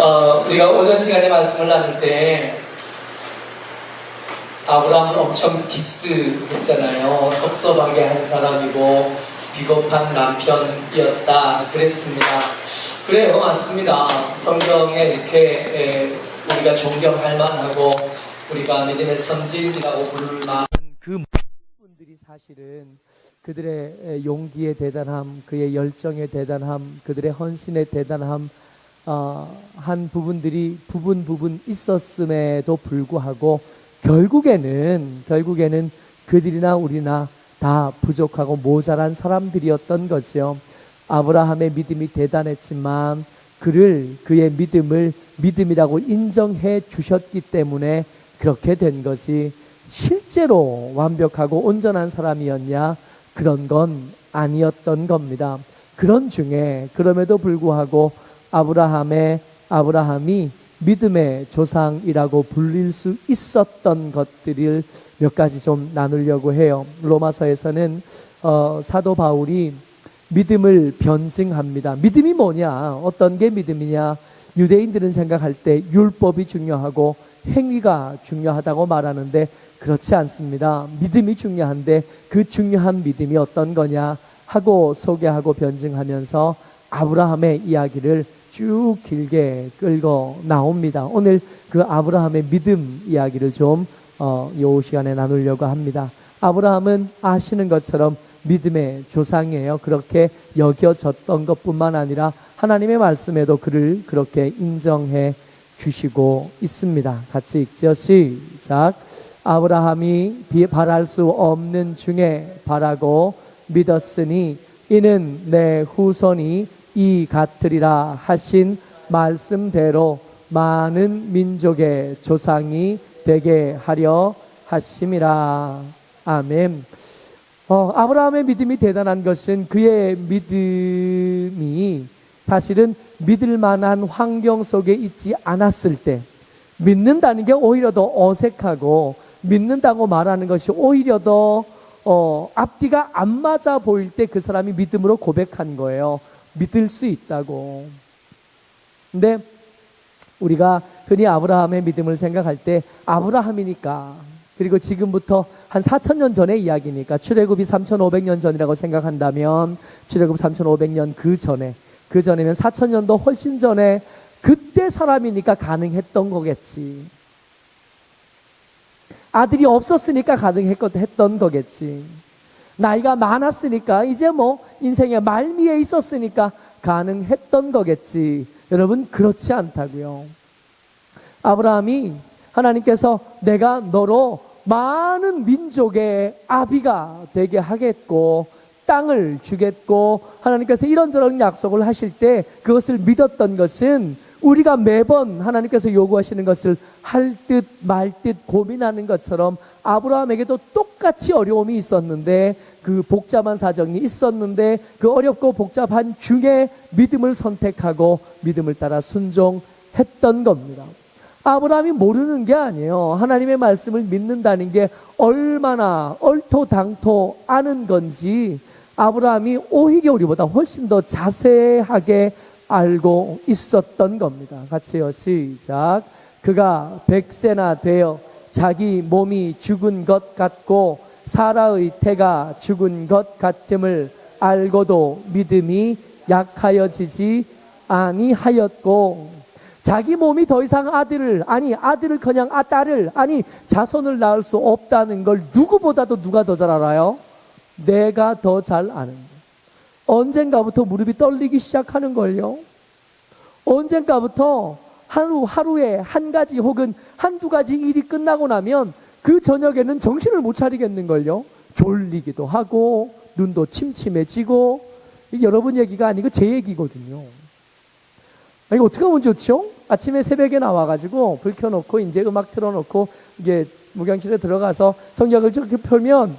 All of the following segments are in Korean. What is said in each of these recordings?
우리가 오전 시간에 말씀을 나눌 때 아브라함을 엄청 디스했잖아요. 섭섭하게 한 사람이고 비겁한 남편이었다 그랬습니다. 그래요, 맞습니다. 성경에 이렇게 우리가 존경할 만하고 우리가 믿음의 선진이라고 부를 만한 그 분들이 사실은 그들의 용기의 대단함, 그의 열정의 대단함, 그들의 헌신의 대단함 한 부분들이 부분 있었음에도 불구하고 결국에는 그들이나 우리나 다 부족하고 모자란 사람들이었던 거죠. 아브라함의 믿음이 대단했지만 그의 믿음을 믿음이라고 인정해 주셨기 때문에 그렇게 된 것이, 실제로 완벽하고 온전한 사람이었냐? 그런 건 아니었던 겁니다. 그런 중에 그럼에도 불구하고 아브라함이 믿음의 조상이라고 불릴 수 있었던 것들을 몇 가지 좀 나누려고 해요. 로마서에서는 사도 바울이 믿음을 변증합니다. 믿음이 뭐냐? 어떤 게 믿음이냐? 유대인들은 생각할 때 율법이 중요하고 행위가 중요하다고 말하는데 그렇지 않습니다. 믿음이 중요한데 그 중요한 믿음이 어떤 거냐 하고 소개하고 변증하면서 아브라함의 이야기를 쭉 길게 끌고 나옵니다. 오늘 그 아브라함의 믿음 이야기를 좀 이 시간에 나누려고 합니다. 아브라함은 아시는 것처럼 믿음의 조상이에요. 그렇게 여겨졌던 것뿐만 아니라 하나님의 말씀에도 그를 그렇게 인정해 주시고 있습니다. 같이 읽죠. 시작. 아브라함이 바랄 수 없는 중에 바라고 믿었으니 이는 내 후손이 이 같으리라 하신 말씀대로 많은 민족의 조상이 되게 하려 하심이라. 아멘. 아브라함의 믿음이 대단한 것은 그의 믿음이 사실은 믿을 만한 환경 속에 있지 않았을 때, 믿는다는 게 오히려 더 어색하고 믿는다고 말하는 것이 오히려 더 앞뒤가 안 맞아 보일 때 그 사람이 믿음으로 고백한 거예요. 믿을 수 있다고. 근데 우리가 흔히 아브라함의 믿음을 생각할 때 아브라함이니까, 그리고 지금부터 한 4,000년 전의 이야기니까 출애굽이 3,500년 전이라고 생각한다면 출애굽 3,500년 그 전에면 4,000년도 훨씬 전에 그때 사람이니까 가능했던 거겠지. 아들이 없었으니까 가능했던 거겠지. 나이가 많았으니까, 이제 뭐 인생의 말미에 있었으니까 가능했던 거겠지. 여러분, 그렇지 않다고요. 아브라함이 하나님께서 내가 너로 많은 민족의 아비가 되게 하겠고 땅을 주겠고 하나님께서 이런저런 약속을 하실 때 그것을 믿었던 것은, 우리가 매번 하나님께서 요구하시는 것을 할 듯 말 듯 고민하는 것처럼 아브라함에게도 똑같이 어려움이 있었는데, 그 복잡한 사정이 있었는데 그 어렵고 복잡한 중에 믿음을 선택하고 믿음을 따라 순종했던 겁니다. 아브라함이 모르는 게 아니에요. 하나님의 말씀을 믿는다는 게 얼마나 얼토당토 아는 건지 아브라함이 오히려 우리보다 훨씬 더 자세하게 알고 있었던 겁니다. 같이요. 시작. 그가 100세나 되어 자기 몸이 죽은 것 같고 사라의 태가 죽은 것 같음을 알고도 믿음이 약하여지지 아니하였고, 자기 몸이 더 이상 아들을커녕 딸을 자손을 낳을 수 없다는 걸 누구보다도 누가 더 잘 알아요? 내가 더 잘 아는 거예요. 언젠가부터 무릎이 떨리기 시작하는 걸요. 언젠가부터 하루에 한 가지 혹은 한두 가지 일이 끝나고 나면 그 저녁에는 정신을 못 차리겠는걸요. 졸리기도 하고 눈도 침침해지고. 이게 여러분 얘기가 아니고 제 얘기거든요. 이거 어떻게 하면 좋죠? 아침에 새벽에 나와가지고 불 켜놓고 이제 음악 틀어놓고 이게 목양실에 들어가서 성경을 저렇게 펴면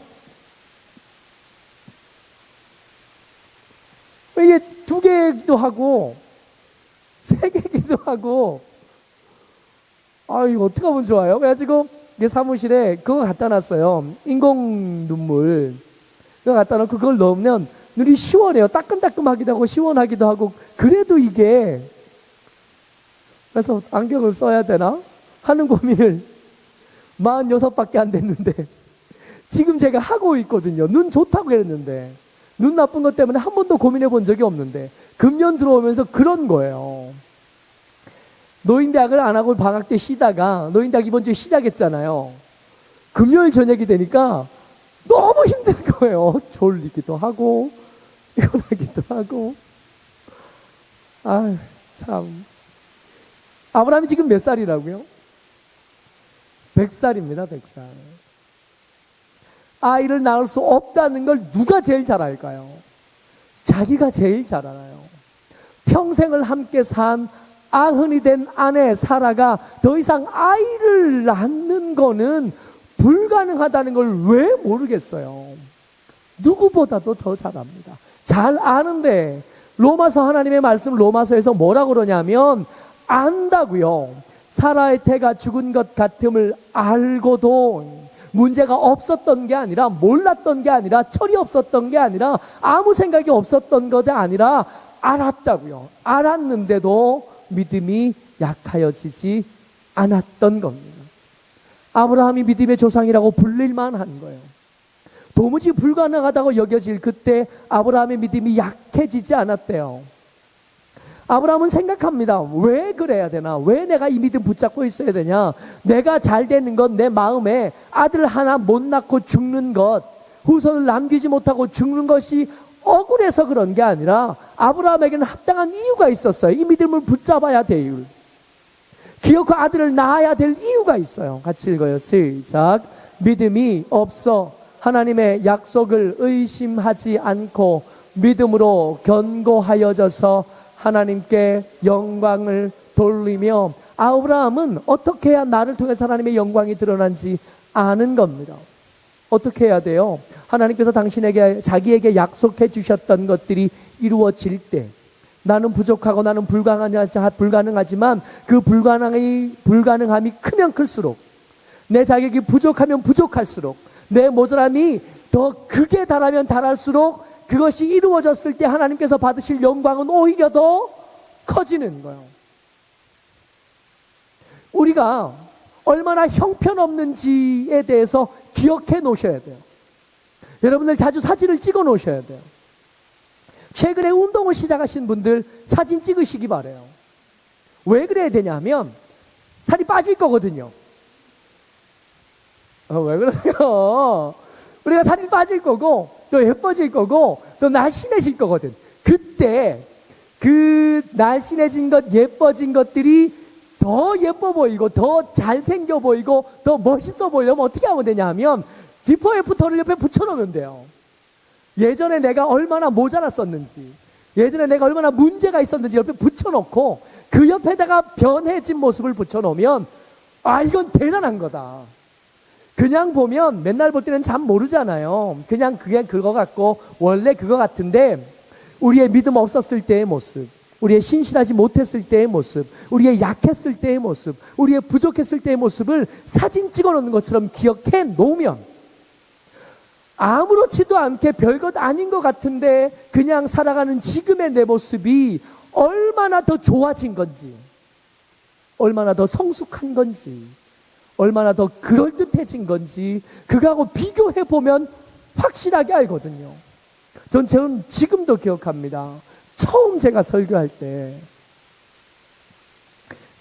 이게 2개기도 하고 3개기도 하고, 이거 어떻게 하면 좋아요? 그래가지고 이게 사무실에 그거 갖다 놨어요. 인공 눈물 그거 갖다 놓고 그걸 넣으면 눈이 시원해요. 따끔따끔하기도 하고 시원하기도 하고. 그래도 이게 그래서 안경을 써야 되나 하는 고민을 46밖에 안 됐는데 지금 제가 하고 있거든요. 눈 좋다고 했는데 눈 나쁜 것 때문에 한 번도 고민해 본 적이 없는데 금년 들어오면서 그런 거예요. 노인대학을 안 하고 방학 때 쉬다가 노인대학 이번 주에 시작했잖아요. 금요일 저녁이 되니까 너무 힘든 거예요. 졸리기도 하고 피곤하기도 하고. 아, 참. 아브라함이 지금 몇 살이라고요? 100살입니다. 100살. 아이를 낳을 수 없다는 걸 누가 제일 잘 알까요? 자기가 제일 잘 알아요. 평생을 함께 산 아흔이 된 아내 사라가 더 이상 아이를 낳는 거는 불가능하다는 걸 왜 모르겠어요? 누구보다도 더 잘 압니다. 잘 아는데 로마서 하나님의 말씀 로마서에서 뭐라고 그러냐면 안다고요. 사라의 태가 죽은 것 같음을 알고도 문제가 없었던 게 아니라 몰랐던 게 아니라 철이 없었던 게 아니라 아무 생각이 없었던 것이 아니라 알았다고요. 알았는데도 믿음이 약하여지지 않았던 겁니다. 아브라함이 믿음의 조상이라고 불릴만 한 거예요. 도무지 불가능하다고 여겨질 그때 아브라함의 믿음이 약해지지 않았대요. 아브라함은 생각합니다. 왜 그래야 되나? 왜 내가 이 믿음 붙잡고 있어야 되냐? 내가 잘 되는 건 내 마음에 아들 하나 못 낳고 죽는 것, 후손을 남기지 못하고 죽는 것이 억울해서 그런 게 아니라 아브라함에게는 합당한 이유가 있었어요. 이 믿음을 붙잡아야 될 기어코 아들을 낳아야 될 이유가 있어요. 같이 읽어요. 시작. 믿음이 없어 하나님의 약속을 의심하지 않고 믿음으로 견고하여져서 하나님께 영광을 돌리며. 아브라함은 어떻게 해야 나를 통해서 하나님의 영광이 드러난지 아는 겁니다. 어떻게 해야 돼요? 하나님께서 당신에게 자기에게 약속해 주셨던 것들이 이루어질 때 나는 부족하고 나는 불가능하지만 그 불가능함이 크면 클수록 내 자격이 부족하면 부족할수록 내 모자람이 더 극에 달하면 달할수록 그것이 이루어졌을 때 하나님께서 받으실 영광은 오히려 더 커지는 거예요. 우리가 얼마나 형편없는지에 대해서 기억해 놓으셔야 돼요. 여러분들 자주 사진을 찍어 놓으셔야 돼요. 최근에 운동을 시작하신 분들 사진 찍으시기 바라요. 왜 그래야 되냐면 살이 빠질 거거든요. 왜 그러세요? 우리가 살이 빠질 거고 또 예뻐질 거고 또 날씬해질 거거든. 그때 그 날씬해진 것, 예뻐진 것들이 더 예뻐 보이고 더 잘생겨 보이고 더 멋있어 보이려면 어떻게 하면 되냐면 비포 애프터를 옆에 붙여놓으면 돼요. 예전에 내가 얼마나 모자랐었는지, 예전에 내가 얼마나 문제가 있었는지 옆에 붙여놓고 그 옆에다가 변해진 모습을 붙여놓으면 아, 이건 대단한 거다. 그냥 보면 맨날 볼 때는 잘 모르잖아요. 그냥 그게 그거 같고 원래 그거 같은데 우리의 믿음 없었을 때의 모습, 우리의 신실하지 못했을 때의 모습, 우리의 약했을 때의 모습, 우리의 부족했을 때의 모습을 사진 찍어 놓는 것처럼 기억해 놓으면 아무렇지도 않게 별것 아닌 것 같은데 그냥 살아가는 지금의 내 모습이 얼마나 더 좋아진 건지, 얼마나 더 성숙한 건지, 얼마나 더 그럴듯해진 건지 그거하고 비교해보면 확실하게 알거든요. 저는 지금도 기억합니다. 처음 제가 설교할 때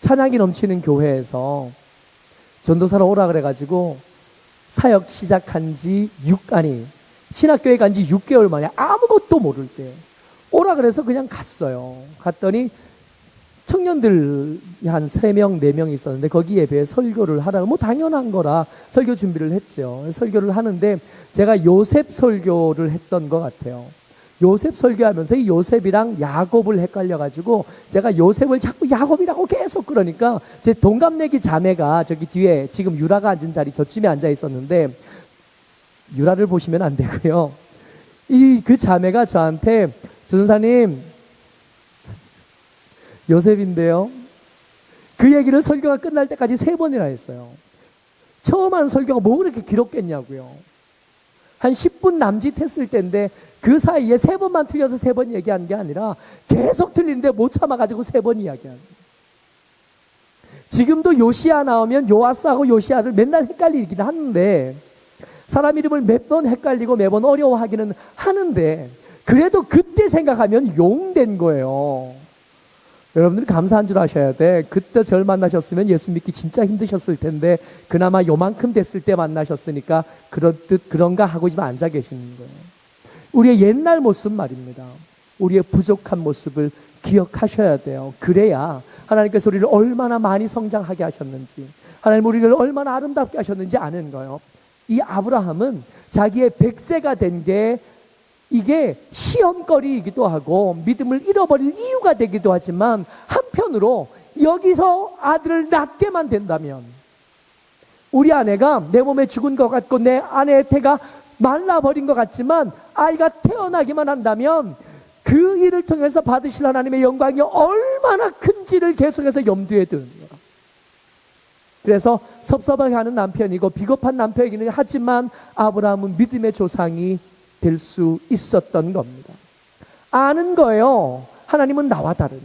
찬양이 넘치는 교회에서 전도사로 오라 그래가지고 사역 시작한 지 신학교에 간 지 6개월 만에 아무것도 모를 때 오라 그래서 그냥 갔어요. 갔더니 청년들 한 3명, 4명 있었는데 거기 예배에 설교를 하라고 뭐 당연한 거라 설교 준비를 했죠. 설교를 하는데 제가 요셉 설교를 했던 것 같아요. 요셉 설교하면서 이 요셉이랑 야곱을 헷갈려가지고 제가 요셉을 자꾸 야곱이라고 계속 그러니까 제 동갑내기 자매가 저기 뒤에 지금 유라가 앉은 자리 저쯤에 앉아 있었는데 유라를 보시면 안 되고요. 그 자매가 저한테 전도사님 요셉인데요. 그 얘기를 설교가 끝날 때까지 3번이나 했어요. 처음 한 설교가 뭐 그렇게 길었겠냐고요. 한 10분 남짓 했을 때인데 그 사이에 3번만 틀려서 3번 얘기한 게 아니라 계속 틀리는데 못 참아가지고 3번 이야기한 거예요. 지금도 요시야 나오면 요아스하고 요시야를 맨날 헷갈리긴 하는데, 사람 이름을 매번 헷갈리고 매번 어려워하기는 하는데, 그래도 그때 생각하면 용된 거예요. 여러분들이 감사한 줄 아셔야 돼. 그때 절 만나셨으면 예수 믿기 진짜 힘드셨을 텐데, 그나마 요만큼 됐을 때 만나셨으니까 그렇듯 그런가 하고 지금 앉아 계시는 거예요. 우리의 옛날 모습 말입니다. 우리의 부족한 모습을 기억하셔야 돼요. 그래야 하나님께서 우리를 얼마나 많이 성장하게 하셨는지, 하나님 우리를 얼마나 아름답게 하셨는지 아는 거예요. 이 아브라함은 자기의 100세가 된 게 이게 시험거리이기도 하고 믿음을 잃어버릴 이유가 되기도 하지만, 한편으로 여기서 아들을 낳게만 된다면, 우리 아내가 내 몸에 죽은 것 같고 내 아내의 태가 말라버린 것 같지만 아이가 태어나기만 한다면 그 일을 통해서 받으실 하나님의 영광이 얼마나 큰지를 계속해서 염두에 두는 거예요. 그래서 섭섭해하는 남편이고 비겁한 남편이기는 하지만 아브라함은 믿음의 조상이 될 수 있었던 겁니다. 아는 거예요. 하나님은 나와 다르니,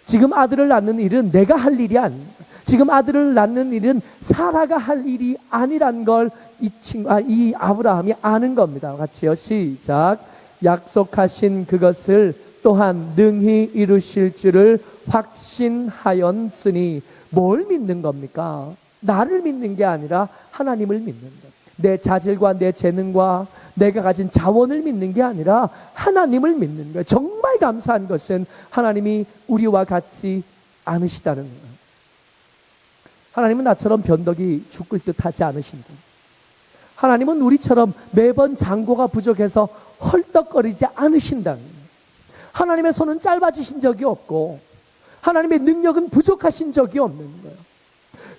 지금 아들을 낳는 일은 내가 할 일이 아닙니다. 지금 아들을 낳는 일은 사라가 할 일이 아니란 걸 이 아브라함이 아는 겁니다. 같이요, 시작. 약속하신 그것을 또한 능히 이루실 줄을 확신하였으니. 뭘 믿는 겁니까? 나를 믿는 게 아니라 하나님을 믿는 것. 내 자질과 내 재능과 내가 가진 자원을 믿는 게 아니라 하나님을 믿는 거예요. 정말 감사한 것은 하나님이 우리와 같지 않으시다는 거예요. 하나님은 나처럼 변덕이 죽을 듯 하지 않으신다. 하나님은 우리처럼 매번 장고가 부족해서 헐떡거리지 않으신다는 거예요. 하나님의 손은 짧아지신 적이 없고 하나님의 능력은 부족하신 적이 없는 거예요.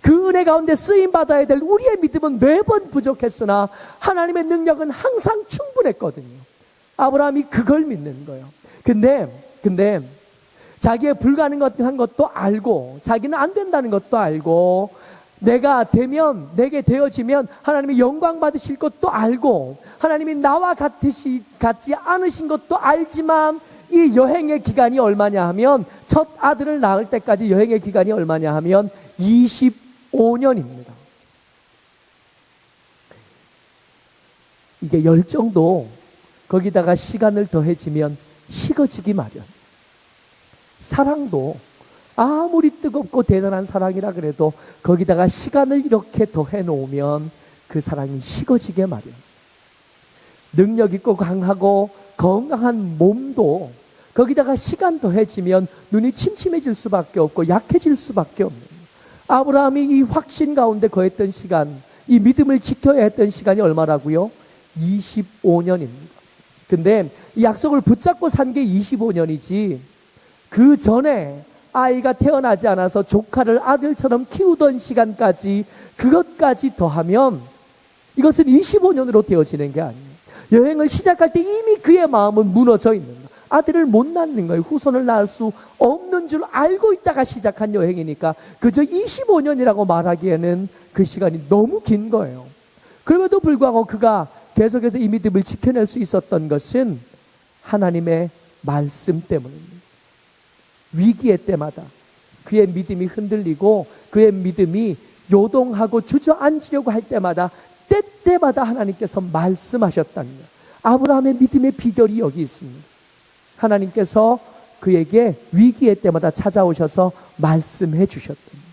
그 은혜 가운데 쓰임받아야 될 우리의 믿음은 매번 부족했으나 하나님의 능력은 항상 충분했거든요. 아브라함이 그걸 믿는 거예요. 근데 자기의 불가능한 것도 알고, 자기는 안 된다는 것도 알고, 내가 되면, 내게 되어지면 하나님이 영광 받으실 것도 알고, 하나님이 나와 같지 않으신 것도 알지만, 이 여행의 기간이 얼마냐 하면, 첫 아들을 낳을 때까지 여행의 기간이 얼마냐 하면 25년입니다. 이게 열정도 거기다가 시간을 더해지면 식어지기 마련. 사랑도 아무리 뜨겁고 대단한 사랑이라 그래도 거기다가 시간을 이렇게 더해 놓으면 그 사랑이 식어지게 마련. 능력 있고 강하고 건강한 몸도 거기다가 시간 더해지면 눈이 침침해질 수밖에 없고 약해질 수밖에 없는 거예요. 아브라함이 이 확신 가운데 거했던 시간, 이 믿음을 지켜야 했던 시간이 얼마라고요? 25년입니다. 근데 이 약속을 붙잡고 산 게 25년이지, 그 전에 아이가 태어나지 않아서 조카를 아들처럼 키우던 시간까지, 그것까지 더하면 이것은 25년으로 되어지는 게 아니에요. 여행을 시작할 때 이미 그의 마음은 무너져 있는 거예요. 아들을 못 낳는 거예요. 후손을 낳을 수 없는 줄 알고 있다가 시작한 여행이니까 그저 25년이라고 말하기에는 그 시간이 너무 긴 거예요. 그럼에도 불구하고 그가 계속해서 이 믿음을 지켜낼 수 있었던 것은 하나님의 말씀 때문입니다. 위기의 때마다 그의 믿음이 흔들리고 그의 믿음이 요동하고 주저앉으려고 할 때마다 때때마다 하나님께서 말씀하셨다는 거예요. 아브라함의 믿음의 비결이 여기 있습니다. 하나님께서 그에게 위기의 때마다 찾아오셔서 말씀해 주셨답니다.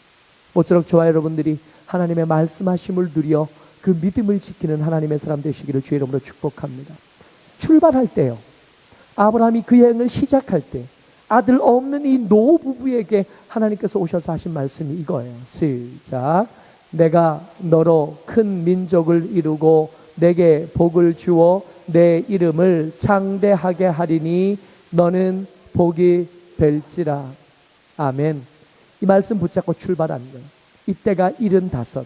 모쪼록 저와 여러분들이 하나님의 말씀하심을 누려 그 믿음을 지키는 하나님의 사람 되시기를 주의 이름으로 축복합니다. 출발할 때요, 아브라함이 그 여행을 시작할 때 아들 없는 이 노부부에게 하나님께서 오셔서 하신 말씀이 이거예요. 시작. 내가 너로 큰 민족을 이루고 내게 복을 주어 내 이름을 창대하게 하리니 너는 복이 될지라. 아멘. 이 말씀 붙잡고 출발한 거예요. 이때가 75.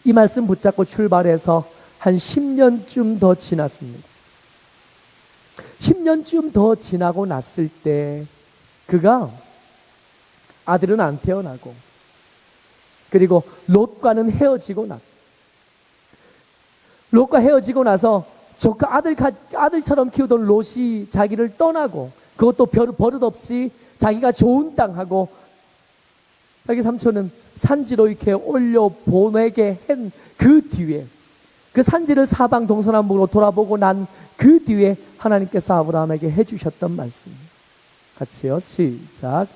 이 말씀 붙잡고 출발해서 한 10년쯤 더 지났습니다. 10년쯤 더 지나고 났을 때 그가 아들은 안 태어나고, 그리고 롯과는 헤어지고 롯과 헤어지고 나서 조카 아들처럼 키우던 롯이 자기를 떠나고, 그것도 버릇없이 자기가 좋은 땅하고 자기 삼촌은 산지로 이렇게 올려 보내게 한 그 뒤에, 그 산지를 사방 동서남북으로 돌아보고 난 그 뒤에 하나님께서 아브라함에게 해주셨던 말씀. 같이요. 시작.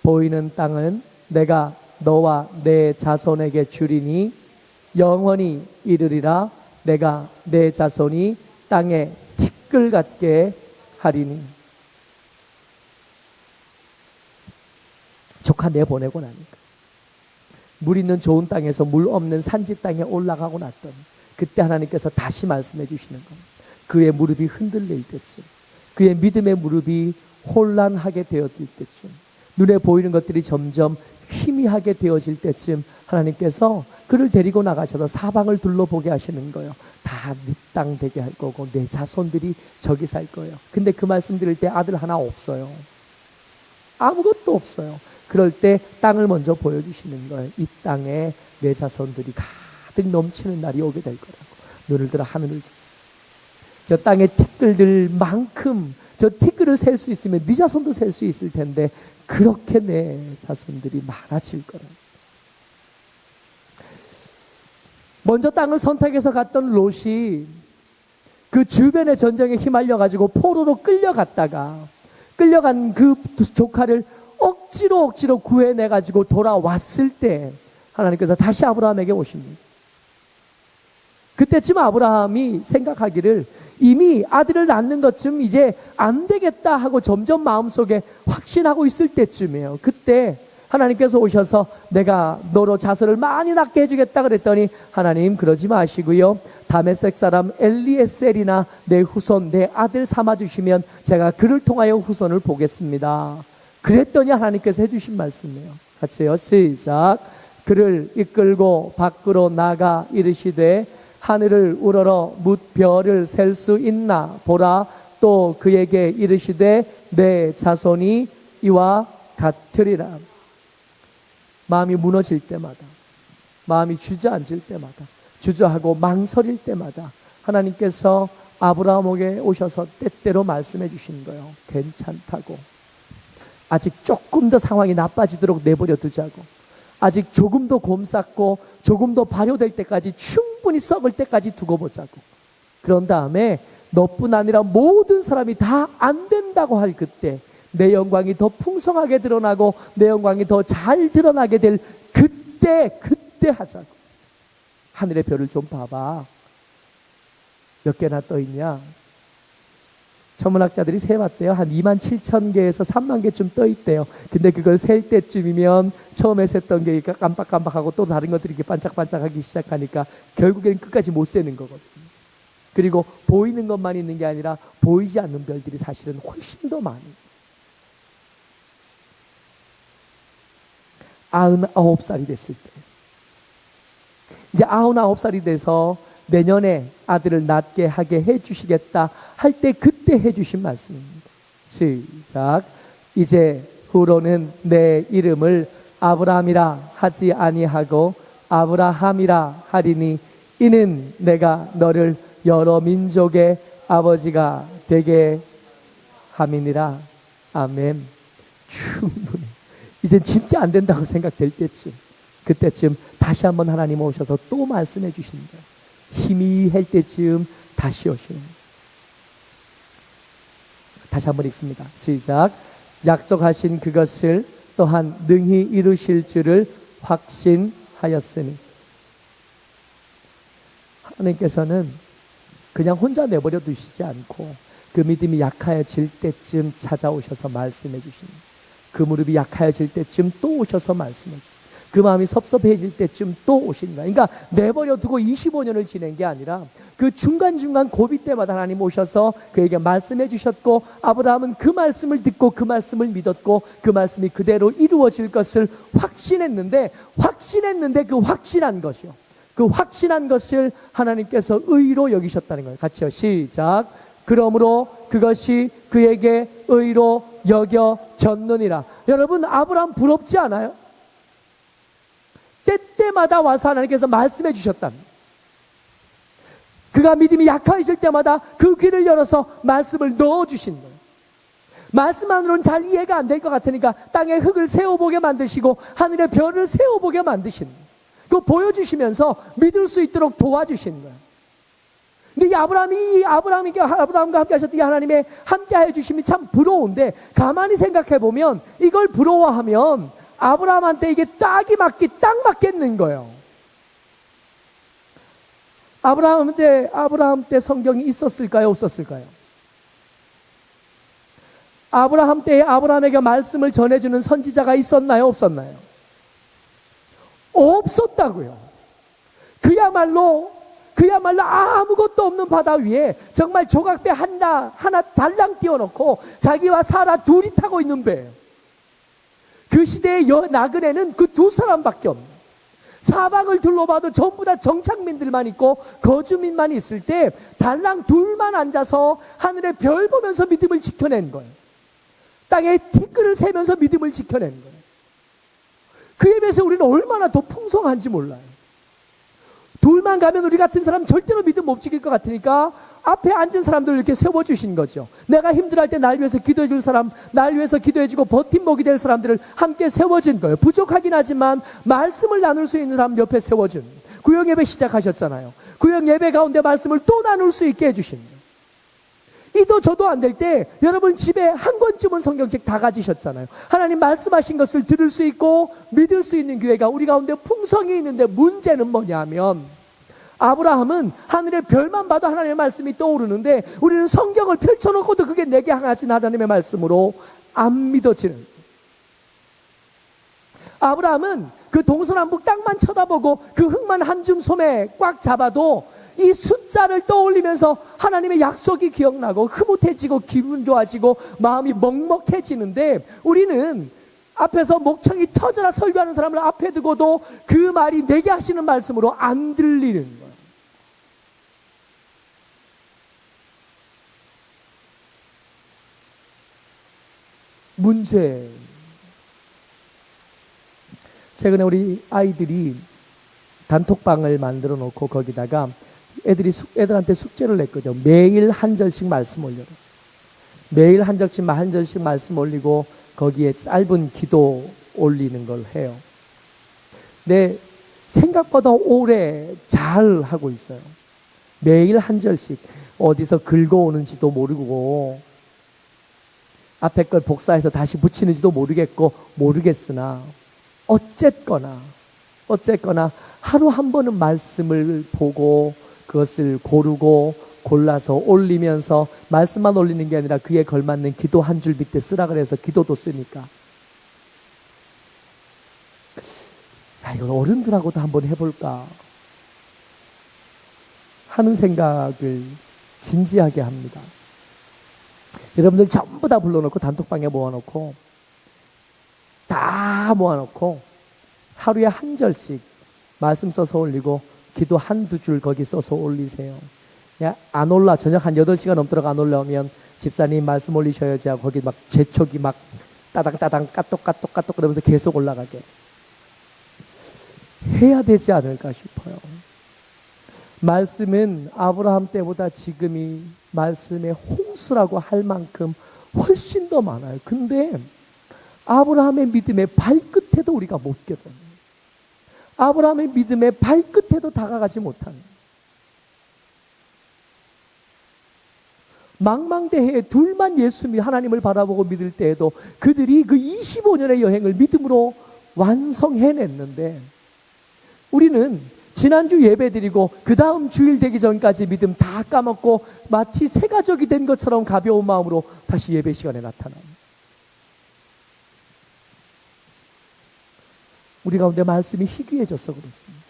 보이는 땅은 내가 너와 내 자손에게 주리니 영원히 이르리라. 내가 내 자손이 땅에 티끌 같게 하리니. 조카 내보내고 나니까 물 있는 좋은 땅에서 물 없는 산지 땅에 올라가고 났더니 그때 하나님께서 다시 말씀해 주시는 겁니다. 그의 무릎이 흔들릴 때쯤, 그의 믿음의 무릎이 혼란하게 되었을 때쯤, 눈에 보이는 것들이 점점 희미하게 되어질 때쯤 하나님께서 그를 데리고 나가셔서 사방을 둘러보게 하시는 거예요. 다 네 땅 되게 할 거고 내 자손들이 저기 살 거예요. 근데 그 말씀 드릴 때 아들 하나 없어요. 아무것도 없어요. 그럴 때 땅을 먼저 보여주시는 거예요. 이 땅에 내 자손들이 가득 넘치는 날이 오게 될 거라고. 눈을 들어 하늘을, 저 땅의 티끌들만큼 저 티끌을 셀 수 있으면 네 자손도 셀 수 있을 텐데 그렇게 내 자손들이 많아질 거라고. 먼저 땅을 선택해서 갔던 롯이 그 주변의 전쟁에 휘말려 가지고 포로로 끌려갔다가 끌려간 그 조카를 억지로 구해내 가지고 돌아왔을 때 하나님께서 다시 아브라함에게 오십니다. 그때쯤 아브라함이 생각하기를 이미 아들을 낳는 것쯤 이제 안 되겠다 하고 점점 마음속에 확신하고 있을 때쯤이에요. 그때 하나님께서 오셔서 내가 너로 자손을 많이 낳게 해주겠다 그랬더니 하나님 그러지 마시고요, 다메섹 사람 엘리에셀이나 내 후손 내 아들 삼아주시면 제가 그를 통하여 후손을 보겠습니다. 그랬더니 하나님께서 해주신 말씀이에요. 같이요. 시작. 그를 이끌고 밖으로 나가 이르시되 하늘을 우러러 뭇 별을 셀 수 있나 보라. 또 그에게 이르시되 내 자손이 이와 같으리라. 마음이 무너질 때마다, 마음이 주저앉을 때마다, 주저하고 망설일 때마다 하나님께서 아브라함에게 오셔서 때때로 말씀해 주시는 거예요. 괜찮다고. 아직 조금 더 상황이 나빠지도록 내버려 두자고. 아직 조금 더 곰삭고 조금 더 발효될 때까지, 충분히 썩을 때까지 두고 보자고. 그런 다음에 너뿐 아니라 모든 사람이 다 안 된다고 할 그때 내 영광이 더 풍성하게 드러나고 내 영광이 더 잘 드러나게 될 그때 하자고. 하늘의 별을 좀 봐봐. 몇 개나 떠 있냐? 천문학자들이 세봤대요. 한 27,000개에서 3만 개쯤 떠 있대요. 근데 그걸 셀 때쯤이면 처음에 셌던 게 깜빡깜빡하고 또 다른 것들이 이렇게 반짝반짝하기 시작하니까 결국엔 끝까지 못 세는 거거든요. 그리고 보이는 것만 있는 게 아니라 보이지 않는 별들이 사실은 훨씬 더 많아요. 99살이 됐을 때, 이제 99살이 돼서 내년에 아들을 낳게 하게 해주시겠다 할 때 그때 해주신 말씀입니다. 시작. 이제 후로는 내 이름을 아브라함이라 하지 아니하고 아브라함이라 하리니 이는 내가 너를 여러 민족의 아버지가 되게 함이니라. 아멘. 충분히 이젠 진짜 안 된다고 생각될 때쯤, 그때쯤 다시 한번 하나님 오셔서 또 말씀해 주시는 거예요. 희미할 때쯤 다시 오시는 거예요. 다시 한번 읽습니다. 시작. 약속하신 그것을 또한 능히 이루실 줄을 확신하였으니. 하나님께서는 그냥 혼자 내버려 두시지 않고 그 믿음이 약해질 때쯤 찾아오셔서 말씀해 주십니다. 그 무릎이 약해질 때쯤 또 오셔서 말씀해 주십니다. 그 마음이 섭섭해질 때쯤 또 오신다. 그러니까 내버려 두고 25년을 지낸 게 아니라 그 중간중간 고비 때마다 하나님 오셔서 그에게 말씀해 주셨고, 아브라함은 그 말씀을 듣고 그 말씀을 믿었고 그 말씀이 그대로 이루어질 것을 확신했는데 그 확신한 것이요, 그 확신한 것을 하나님께서 의로 여기셨다는 거예요. 같이요. 시작. 그러므로 그것이 그에게 의로 여겨졌느니라. 여러분, 아브라함 부럽지 않아요? 때때마다 와서 하나님께서 말씀해 주셨답니다. 그가 믿음이 약해질 때마다 그 귀를 열어서 말씀을 넣어주신 거예요. 말씀만으로는 잘 이해가 안 될 것 같으니까 땅에 흙을 세워보게 만드시고 하늘의 별을 세워보게 만드신, 그거 보여주시면서 믿을 수 있도록 도와주신 거예요. 근데 이 아브라함과 함께 하셨던 이 하나님의 함께 해주심이 참 부러운데, 가만히 생각해 보면 이걸 부러워하면 아브라함한테 이게 딱 맞겠는 거예요. 아브라함 때 성경이 있었을까요? 없었을까요? 아브라함 때에 아브라함에게 말씀을 전해주는 선지자가 있었나요? 없었나요? 없었다고요. 그야말로 아무것도 없는 바다 위에 정말 조각배 하나 달랑 띄워놓고 자기와 사라 둘이 타고 있는 배예요. 그 시대의 나그네는 그 두 사람밖에 없는, 사방을 둘러봐도 전부 다 정착민들만 있고 거주민만 있을 때 달랑 둘만 앉아서 하늘의 별 보면서 믿음을 지켜낸 거예요. 땅에 티끌을 세면서 믿음을 지켜낸 거예요. 그에 비해서 우리는 얼마나 더 풍성한지 몰라요. 둘만 가면 우리 같은 사람 절대로 믿음 못 지킬 것 같으니까 앞에 앉은 사람들 이렇게 세워주신 거죠. 내가 힘들어할 때 날 위해서 기도해 줄 사람, 날 위해서 기도해주고 버팀목이 될 사람들을 함께 세워준 거예요. 부족하긴 하지만 말씀을 나눌 수 있는 사람 옆에 세워준, 구역 예배 시작하셨잖아요. 구역 예배 가운데 말씀을 또 나눌 수 있게 해주신 거예요. 이도 저도 안 될 때 여러분 집에 한 권쯤은 성경책 다 가지셨잖아요. 하나님 말씀하신 것을 들을 수 있고 믿을 수 있는 교회가 우리 가운데 풍성히 있는데, 문제는 뭐냐면 아브라함은 하늘의 별만 봐도 하나님의 말씀이 떠오르는데 우리는 성경을 펼쳐놓고도 그게 내게 향하신 하나님의 말씀으로 안 믿어지는. 아브라함은 그 동서남북 땅만 쳐다보고 그 흙만 한 줌 솜에 꽉 잡아도 이 숫자를 떠올리면서 하나님의 약속이 기억나고 흐뭇해지고 기분 좋아지고 마음이 먹먹해지는데, 우리는 앞에서 목청이 터져라 설교하는 사람을 앞에 두고도 그 말이 내게 하시는 말씀으로 안 들리는 거예요. 문제. 최근에 우리 아이들이 단톡방을 만들어 놓고 거기다가 애들한테 숙제를 냈거든요. 매일 한 절씩 말씀 올려라. 매일 한 절씩 말씀 올리고 거기에 짧은 기도 올리는 걸 해요. 근데 생각보다 오래 잘 하고 있어요. 매일 한 절씩 어디서 긁어오는지도 모르고 앞에 걸 복사해서 다시 붙이는지도 모르겠으나 어쨌거나 하루 한 번은 말씀을 보고 그것을 고르고 골라서 올리면서 말씀만 올리는 게 아니라 그에 걸맞는 기도 한 줄 밑에 쓰라 그래서 기도도 쓰니까, 이걸 어른들하고도 한번 해볼까 하는 생각을 진지하게 합니다. 여러분들 전부 다 불러놓고 단톡방에 모아놓고 하루에 한 절씩 말씀 써서 올리고 기도 한두 줄 거기 써서 올리세요. 안 올라, 저녁 한 8시간 넘도록 안 올라오면 집사님 말씀 올리셔야지 하고 거기 막 재촉이 막 따당 까똑 그러면서 계속 올라가게 해야 되지 않을까 싶어요. 말씀은 아브라함 때보다 지금이 말씀의 홍수라고 할 만큼 훨씬 더 많아요. 근데 아브라함의 믿음의 발끝에도 우리가 못 깨닫는, 아브라함의 믿음의 발끝에도 다가가지 못하는, 망망대해에 둘만 하나님을 바라보고 믿을 때에도 그들이 그 25년의 여행을 믿음으로 완성해냈는데, 우리는 지난주 예배 드리고 그 다음 주일 되기 전까지 믿음 다 까먹고 마치 새 가족이 된 것처럼 가벼운 마음으로 다시 예배 시간에 나타납니다. 우리 가운데 말씀이 희귀해져서 그렇습니다.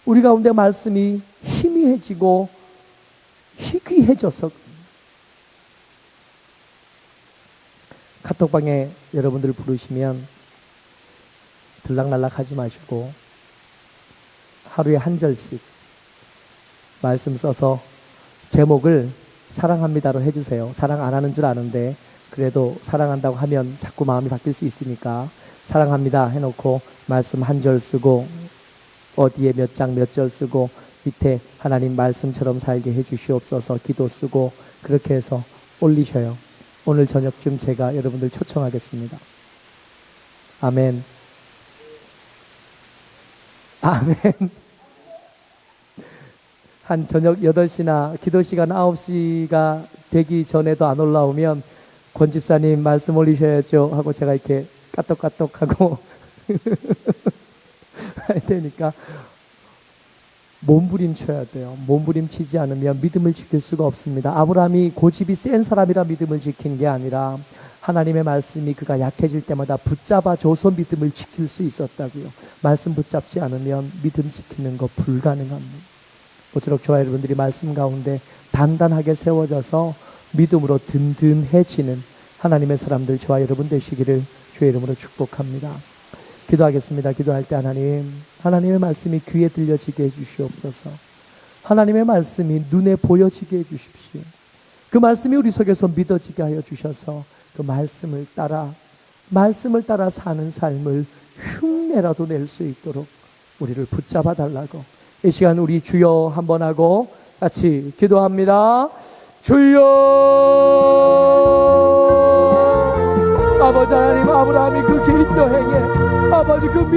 우리 가운데 말씀이 희미해지고 희귀해져서. 카톡방에 여러분들 부르시면 들락날락 하지 마시고 하루에 한 절씩 말씀 써서 제목을 사랑합니다로 해주세요. 사랑 안 하는 줄 아는데 그래도 사랑한다고 하면 자꾸 마음이 바뀔 수 있으니까 사랑합니다 해놓고 말씀 한 절 쓰고 어디에 몇 장 몇 절 쓰고 밑에 하나님 말씀처럼 살게 해주시옵소서 기도 쓰고 그렇게 해서 올리셔요. 오늘 저녁쯤 제가 여러분들 초청하겠습니다. 아멘. 아멘. 한 저녁 8시나 기도 시간 9시가 되기 전에도 안 올라오면 권 집사님 말씀 올리셔야죠 하고 제가 이렇게 까똑까똑하고 할 테니까 몸부림쳐야 돼요. 몸부림치지 않으면 믿음을 지킬 수가 없습니다. 아브라함이 고집이 센 사람이라 믿음을 지킨 게 아니라 하나님의 말씀이 그가 약해질 때마다 붙잡아줘서 믿음을 지킬 수 있었다고요. 말씀 붙잡지 않으면 믿음 지키는 거 불가능합니다. 모쪼록 저와 여러분들이 말씀 가운데 단단하게 세워져서 믿음으로 든든해지는 하나님의 사람들 저와 여러분 되시기를 주의 이름으로 축복합니다. 기도하겠습니다. 기도할 때 하나님의 말씀이 귀에 들려지게 해주시옵소서. 하나님의 말씀이 눈에 보여지게 해주십시오. 그 말씀이 우리 속에서 믿어지게 하여 주셔서 그 말씀을 따라 사는 삶을 흉내라도 낼 수 있도록 우리를 붙잡아 달라고 이 시간 우리 주여 한번 하고 같이 기도합니다. 주여. 아버지 하나님, 아브라함이 그 기린도 행에 아버지 그